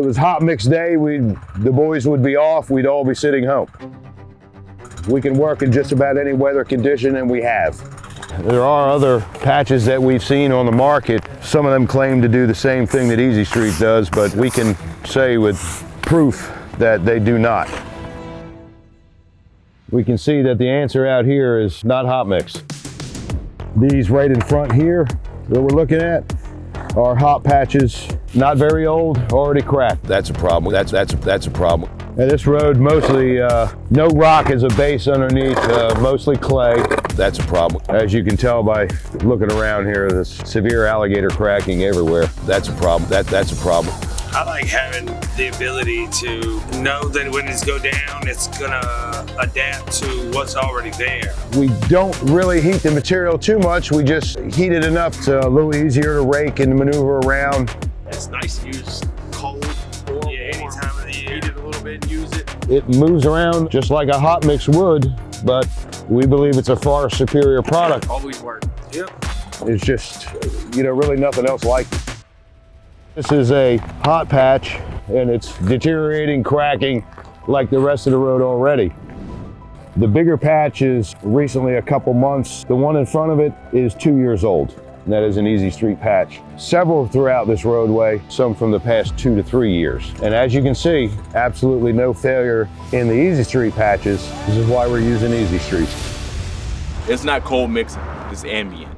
it was hot mix day, the boys would be off, we'd all be sitting home. We can work in just about any weather condition, and we have. There are other patches that we've seen on the market. Some of them claim to do the same thing that Easy Street does, but we can say with proof that they do not. We can see that the answer out here is not hot mix. These right in front here that we're looking at are hot patches, not very old, already cracked. That's a problem. That's a problem. And this road mostly no rock as a base underneath, mostly clay. That's a problem. As you can tell by looking around here, there's severe alligator cracking everywhere. That's a problem. That's a problem. I like having the ability to know that when it's go down, it's gonna adapt to what's already there. We don't really heat the material too much. We just heat it enough to a little easier to rake and maneuver around. It's nice to use cold or warm. Any time of the year. Heat it a little bit and use it. It moves around just like a hot mix would, but we believe it's a far superior product. Always work. Yep. It's just, really nothing else like it. This is a hot patch, and it's deteriorating, cracking like the rest of the road already. The bigger patch is recently a couple months. The one in front of it is 2 years old, and that is an Easy Street patch. Several throughout this roadway, some from the past 2 to 3 years. And as you can see, absolutely no failure in the Easy Street patches. This is why we're using Easy Street. It's not cold mixing, it's ambient.